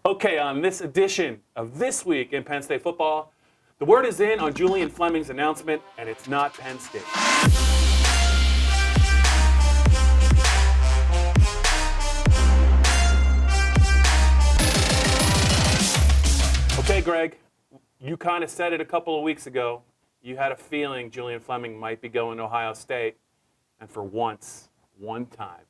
Okay, on this edition of This Week in Penn State Football, the word is in on Julian Fleming's announcement, and it's not Penn State. Okay, Greg, you kind of said it a couple of weeks ago. You had a feeling Julian Fleming might be going to Ohio State, and for once, one time,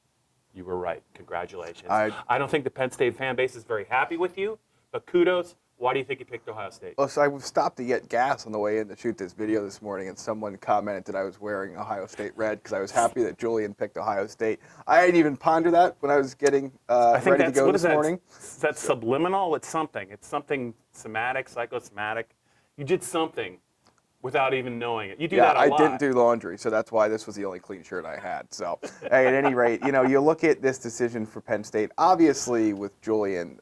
you were right. Congratulations. I don't think the Penn State fan base is very happy with you, but kudos. Why do you think you picked Ohio State? Well, so I stopped to get gas on the way in to shoot this video this morning, and someone commented that I was wearing Ohio State red because I was happy that Julian picked Ohio State. I didn't even ponder that when I was getting ready to go this morning. That's subliminal. It's something. It's something somatic, psychosomatic. You did something without even knowing it. You do that a lot. I didn't do laundry, so that's why this was the only clean shirt I had. So, hey, at any rate, you look at this decision for Penn State. Obviously, with Julian,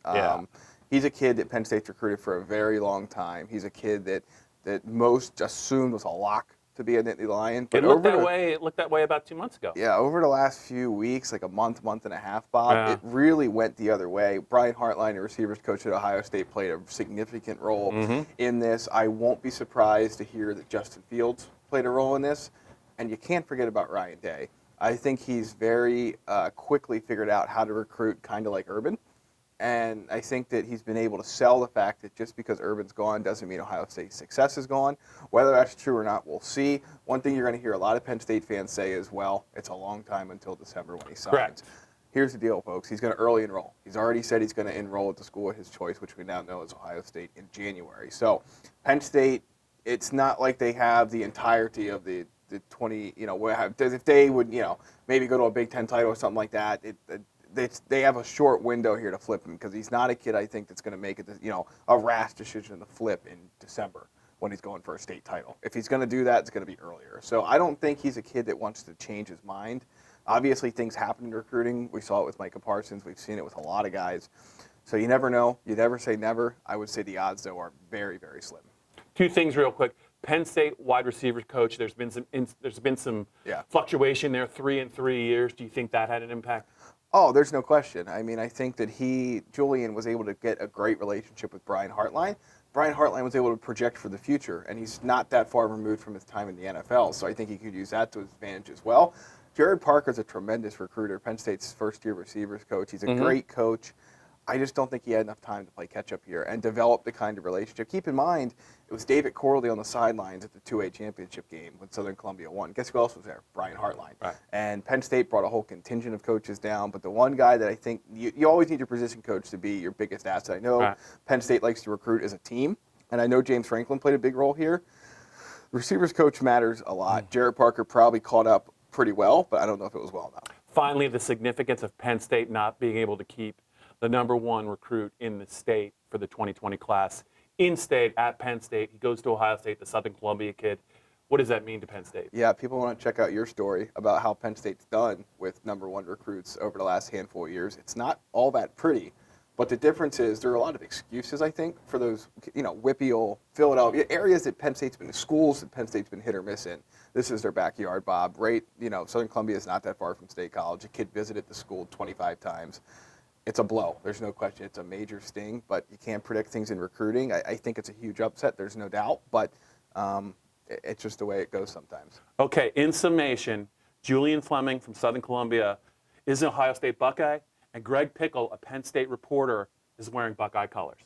he's a kid that Penn State's recruited for a very long time. He's a kid that most assumed was a lock to be a Nittany Lion. But it looked that way about 2 months ago. Yeah, over the last few weeks, like a month and a half, Bob, it really went the other way. Brian Hartline, the receivers coach at Ohio State, played a significant role in this. I won't be surprised to hear that Justin Fields played a role in this. And you can't forget about Ryan Day. I think he's very quickly figured out how to recruit kind of like Urban. And I think that he's been able to sell the fact that just because Urban's gone doesn't mean Ohio State's success is gone. Whether that's true or not, we'll see. One thing you're going to hear a lot of Penn State fans say is, well, it's a long time until December when he signs. Correct. Here's the deal, folks. He's going to early enroll. He's already said he's going to enroll at the school of his choice, which we now know is Ohio State, in January. So Penn State, it's not like they have the entirety of the 20, if they would, maybe go to a Big Ten title or something like that, they have a short window here to flip him because he's not a kid I think that's going to make it, a rash decision to flip in December when he's going for a state title. If he's going to do that, it's going to be earlier. So I don't think he's a kid that wants to change his mind. Obviously, things happen in recruiting. We saw it with Micah Parsons. We've seen it with a lot of guys. So you never know. You never say never. I would say the odds, though, are very, very slim. Two things real quick. Penn State wide receiver coach, there's been some fluctuation there, 3 in 3 years. Do you think that had an impact? Oh, there's no question. I mean, I think that Julian was able to get a great relationship with Brian Hartline. Brian Hartline was able to project for the future, and he's not that far removed from his time in the NFL, so I think he could use that to his advantage as well. Jared Parker's a tremendous recruiter, Penn State's first-year receivers coach. He's a great coach. I just don't think he had enough time to play catch-up here and develop the kind of relationship. Keep in mind, it was David Corley on the sidelines at the 2A championship game when Southern Columbia won. Guess who else was there? Brian Hartline. Right. And Penn State brought a whole contingent of coaches down, but the one guy that I think you always need your position coach to be your biggest asset. I know Penn State likes to recruit as a team, and I know James Franklin played a big role here. The receivers coach matters a lot. Jared Parker probably caught up pretty well, but I don't know if it was well enough. Finally, the significance of Penn State not being able to keep the #1 recruit in the state for the 2020 class in state at Penn State. He goes to Ohio State, the Southern Columbia kid. What does that mean to Penn State? Yeah, people want to check out your story about how Penn State's done with #1 recruits over the last handful of years. It's not all that pretty, but the difference is there are a lot of excuses, I think, for those, Whippeal, Philadelphia, areas that Penn State's been, schools that Penn State's been hit or miss in. This is their backyard, Bob. Right? Southern Columbia is not that far from State College. A kid visited the school 25 times. It's a blow. There's no question. It's a major sting, but you can't predict things in recruiting. I think it's a huge upset. There's no doubt, but it's just the way it goes sometimes. Okay, in summation, Julian Fleming from Southern Columbia is an Ohio State Buckeye, and Greg Pickle, a Penn State reporter, is wearing Buckeye colors.